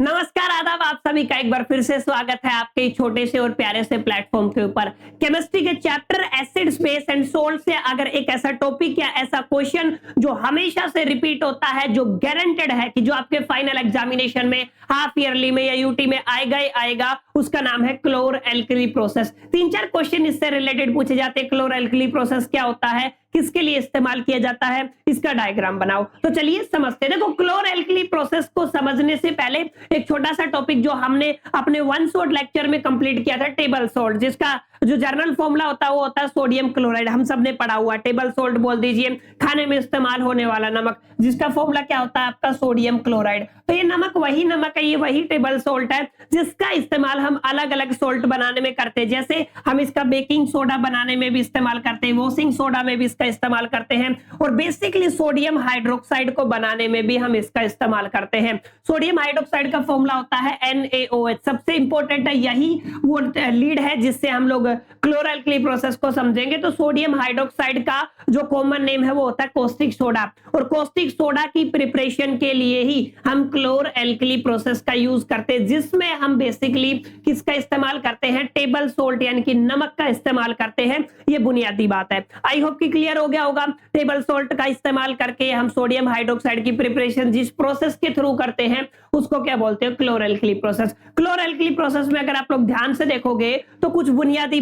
नमस्कार, आदाब। आप सभी का एक बार फिर से स्वागत है आपके छोटे से और प्यारे से प्लेटफॉर्म के ऊपर। केमिस्ट्री के chapter acids, base and salt से अगर एक ऐसा टॉपिक या ऐसा क्वेश्चन जो हमेशा से रिपीट होता है, जो गारंटेड है कि जो आपके फाइनल एग्जामिनेशन में, हाफ ईयरली में या यूटी में आएगा ही आएगा, उसका नाम है क्लोर एल्कली प्रोसेस। 3-4 क्वेश्चन इससे रिलेटेड पूछे जाते हैं। क्लोर एल्कली प्रोसेस क्या होता है, किसके लिए इस्तेमाल किया जाता है, इसका डायग्राम बनाओ। तो चलिए समझते हैं। देखो, क्लोर एल्कली प्रोसेस को समझने से पहले एक छोटा सा टॉपिक जो हमने अपने वन शॉट लेक्चर में कंप्लीट किया था, टेबल सॉल्ट, जिसका जो जर्नल फॉर्मूला होता है वो होता है सोडियम क्लोराइड। हम सबने पढ़ा हुआ। टेबल सॉल्ट बोल दीजिए, खाने में इस्तेमाल होने वाला नमक, जिसका फॉर्मूला क्या होता है आपका, सोडियम क्लोराइड। तो ये नमक वही नमक है, ये वही टेबल सॉल्ट है जिसका इस्तेमाल हम अलग अलग सॉल्ट बनाने में करते हैं। जैसे हम इसका बेकिंग सोडा बनाने में भी इस्तेमाल करते हैं, वॉशिंग सोडा में भी इसका इस्तेमाल करते हैं, और बेसिकली सोडियम हाइड्रोक्साइड को बनाने में भी हम इसका इस्तेमाल करते हैं। सोडियम हाइड्रोक्साइड का फॉर्मूला होता है NaOH। सबसे इंपॉर्टेंट है, यही वो लीड है जिससे हम लोग क्लोर एल्कली प्रोसेस को समझेंगे। तो सोडियम हाइड्रोक्साइड का जो कॉमन नेम है वो होता है कॉस्टिक सोडा, और कॉस्टिक सोडा की प्रिपरेशन के लिए ही हम क्लोर एल्कली प्रोसेस का यूज करते हैं, जिसमें हम बेसिकली किसका इस्तेमाल करते हैं, टेबल सोल्ट यानी कि नमक का इस्तेमाल करते हैं। ये बुनियादी बात है। आई होप कि क्लियर हो गया होगा। टेबल सोल्ट का इस्तेमाल करके हम सोडियम हाइड्रोक्साइड की प्रिपरेशन जिस प्रोसेस के थ्रू करते हैं उसको क्या बोलते हैं, क्लोर एल्कली प्रोसेस। क्लोर एल्कली प्रोसेस में अगर आप लोग ध्यान से देखोगे तो कुछ बुनियादी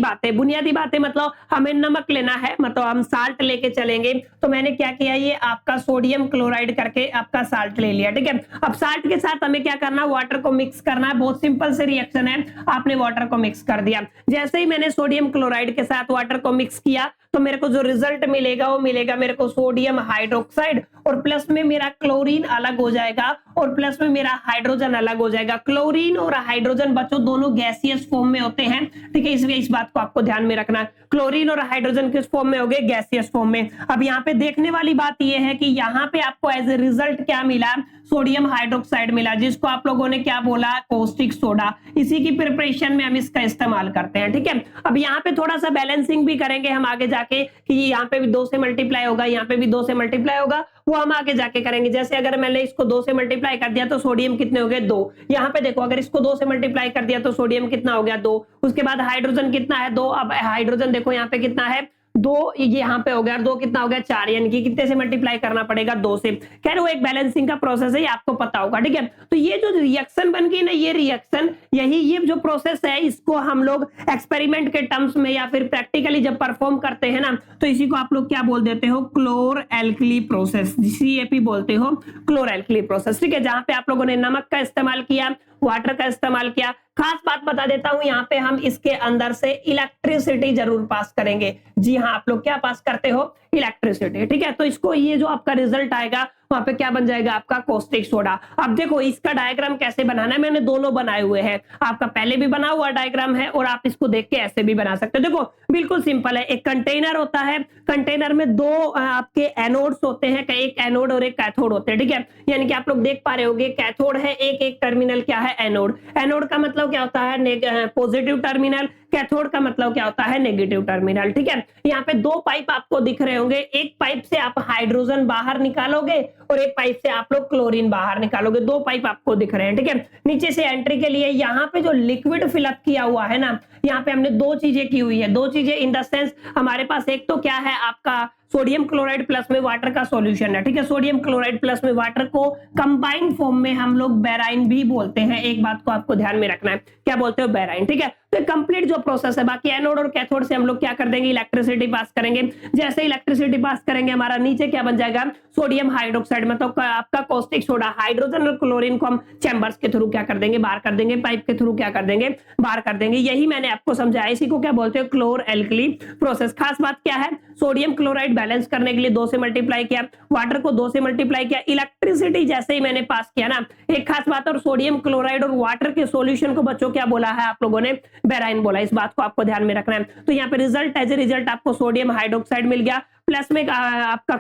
बातें मतलब हमें नमक लेना है, मतलब हम साल्ट लेके चलेंगे। तो मैंने क्या किया, ये आपका सोडियम क्लोराइड करके आपका साल्ट ले लिया, ठीक है। अब साल्ट के साथ हमें क्या करना है, वाटर को मिक्स करना है। बहुत सिंपल से रिएक्शन है, आपने वाटर को मिक्स कर दिया। जैसे ही मैंने सोडियम क्लोराइड के साथ वाटर को मिक्स किया तो मेरे को जो रिजल्ट मिलेगा वो मिलेगा मेरे को सोडियम हाइड्रोक्साइड, और प्लस में मेरा क्लोरीन अलग हो जाएगा और प्लस में मेरा हाइड्रोजन अलग हो जाएगा। क्लोरीन और हाइड्रोजन बच्चों दोनों गैसियस फॉर्म में होते हैं, ठीक है। इसलिए इस बात को आपको ध्यान में रखना है। क्लोरीन और हाइड्रोजन किस फॉर्म में हो गए, गैसियस फॉर्म में। अब यहाँ पे देखने वाली बात यह है कि यहाँ पे आपको एज ए रिजल्ट क्या मिला, सोडियम हाइड्रोक्साइड मिला, जिसको आप लोगों ने क्या बोला, कॉस्टिक सोडा। इसी की प्रिपरेशन में हम इसका इस्तेमाल करते हैं, ठीक है। अब यहाँ पे थोड़ा सा बैलेंसिंग भी करेंगे हम आगे जाके कि यहाँ पे भी 2 से मल्टीप्लाई होगा, यहाँ पे भी 2 से मल्टीप्लाई होगा, वो हम आगे जाके करेंगे। जैसे अगर मैंने इसको 2 से मल्टीप्लाई कर दिया तो सोडियम कितने हो गए, 2। यहाँ पे देखो, अगर इसको 2 से मल्टीप्लाई कर दिया तो सोडियम कितना हो गया, 2। उसके बाद हाइड्रोजन कितना है, 2। अब हाइड्रोजन देखो यहाँ पे कितना है, 2, ये यहाँ पे हो गया, 2 कितना हो गया, 4। यानी कि कितने से मल्टीप्लाई करना पड़ेगा, 2 से। खैर वो एक बैलेंसिंग का प्रोसेस है, ये आपको पता होगा, ठीक है। तो ये जो रिएक्शन बन गई ना, ये रिएक्शन, ये जो प्रोसेस है, इसको हम लोग एक्सपेरिमेंट के टर्म्स में या फिर प्रैक्टिकली जब परफॉर्म करते हैं ना, तो इसी को आप लोग क्या बोल देते हो, क्लोर एल्कली प्रोसेस, CAP बोलते हो, क्लोर एल्कली प्रोसेस, ठीक है। जहां पे आप लोगों ने नमक का इस्तेमाल किया, वाटर का इस्तेमाल किया। खास बात बता देता हूं, यहाँ पे हम इसके अंदर से इलेक्ट्रिसिटी जरूर पास करेंगे। जी हाँ, आप लोग क्या पास करते हो, इलेक्ट्रिसिटी, ठीक है। तो इसको, ये जो आपका रिजल्ट आएगा वहां पे क्या बन जाएगा, आपका कॉस्टिक सोडा। अब देखो इसका डायग्राम कैसे बनाना है, मैंने दोनों बनाए हुए हैं। आपका पहले भी बना हुआ डायग्राम है और आप इसको देख के ऐसे भी बना सकते हो। देखो बिल्कुल सिंपल है। एक कंटेनर होता है, कंटेनर में 2 आपके एनोड्स होते हैं, एक एनोड और एक कैथोड होते हैं, ठीक है। यानी कि आप लोग देख पा रहे होगे, कैथोड है, एक टर्मिनल क्या है, एनोड। एनोड का मतलब क्या होता है, पॉजिटिव टर्मिनल। कैथोड का मतलब क्या होता है, नेगेटिव टर्मिनल, ठीक है। यहाँ पे 2 पाइप आपको दिख रहे होंगे। एक पाइप से आप हाइड्रोजन बाहर निकालोगे और एक पाइप से आप लोग क्लोरीन बाहर निकालोगे। 2 पाइप आपको दिख रहे हैं, ठीक है। नीचे से एंट्री के लिए यहाँ पे जो लिक्विड फिलअप किया हुआ है ना, यहाँ पे हमने 2 चीजें की हुई है। 2 चीजें इन द सेंस, हमारे पास एक तो क्या है, आपका सोडियम क्लोराइड प्लस में वाटर का सॉल्यूशन है, ठीक है। सोडियम क्लोराइड प्लस में वाटर को कंबाइंड फॉर्म में हम लोग बेराइन भी बोलते हैं। एक बात को आपको ध्यान में रखना है, क्या बोलते हो, बेराइन, ठीक है। तो कंप्लीट जो प्रोसेस है, बाकी एनोड और कैथोड से हम लोग क्या कर देंगे, इलेक्ट्रिसिटी पास करेंगे। जैसे इलेक्ट्रिसिटी पास करेंगे, हमारा नीचे क्या बन जाएगा, सोडियम हाइड्रोक्साइड, मतलब आपका कॉस्टिक सोडा। हाइड्रोजन और क्लोरीन को हम चैम्बर्स के थ्रू क्या कर देंगे, बाहर कर देंगे। पाइप के थ्रू क्या कर देंगे, बाहर कर देंगे। यही मैंने आपको समझाया। इसी को क्या बोलते हो, क्लोर एल्कली प्रोसेस। खास बात क्या है, सोडियम क्लोराइड बैलेंस करने के लिए 2 से मल्टीप्लाई किया, वाटर को 2 से मल्टीप्लाई किया, इलेक्ट्रिसिटी जैसे ही मैंने पास किया ना, एक खास बात, और सोडियम क्लोराइड और वाटर के सॉल्यूशन को बच्चों क्या बोला है आप लोगों ने, बेराइन बोला। इस बात को आपको ध्यान में रखना है। तो यहाँ पे रिजल्ट, एज ए रिजल्ट आपको सोडियम हाइड्रोक्साइड मिल गया, प्लस में आपका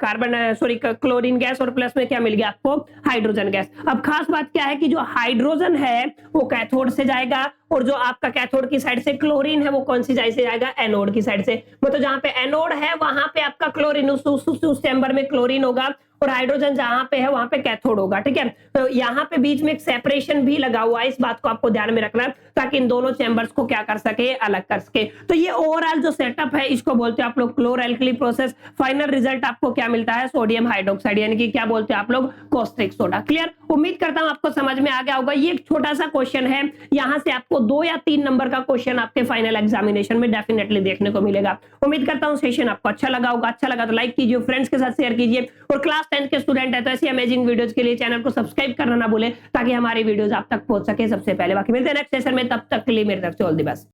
क्लोरीन गैस, और प्लस में क्या मिल गया आपको, हाइड्रोजन गैस। अब खास बात क्या है कि जो हाइड्रोजन है वो कैथोड से जाएगा, और जो आपका कैथोड की साइड से क्लोरीन है वो कौन सी साइड से जाएगा, एनोड की साइड से। मतलब जहां पे एनोड है वहां पे आपका क्लोरीन, उस चैम्बर में क्लोरीन होगा, और हाइड्रोजन जहां पे है वहां पे कैथोड होगा, ठीक है। तो यहाँ पे बीच में एक सेपरेशन भी लगा हुआ है, इस बात को आपको ध्यान में रखना है ताकि इन दोनों चैम्बर्स को क्या कर सके, अलग कर सके। तो ये ओवरऑल जो सेटअप है इसको बोलते हैं आप लोग क्लोर एल्कली प्रोसेस। फाइनल रिजल्ट आपको क्या मिलता है, सोडियम हाइड्रोक्साइड, यानी कि क्या बोलते हैं आप लोग, कॉस्टिक सोडा। क्लियर, उम्मीद करता हूं आपको समझ में आ गया होगा। ये एक छोटा सा क्वेश्चन है, यहां से आपको 2 या 3 नंबर का क्वेश्चन आपके फाइनल एग्जामिनेशन में डेफिनेटली देखने को मिलेगा। उम्मीद करता हूं सेशन आपको अच्छा लगा होगा। अच्छा लगा तो लाइक कीजिए, फ्रेंड्स के साथ शेयर कीजिए, और क्लास 10 के स्टूडेंट है तो ऐसी अमेजिंग वीडियोस के लिए चैनल को सब्सक्राइब करना ना भूलें ताकि हमारी वीडियोस आप तक पहुंच सके सबसे पहले। बाकी मिलते हैं नेक्स्ट सेशन में, तब तक के लिए मेरी तरफ से ऑल द बेस्ट।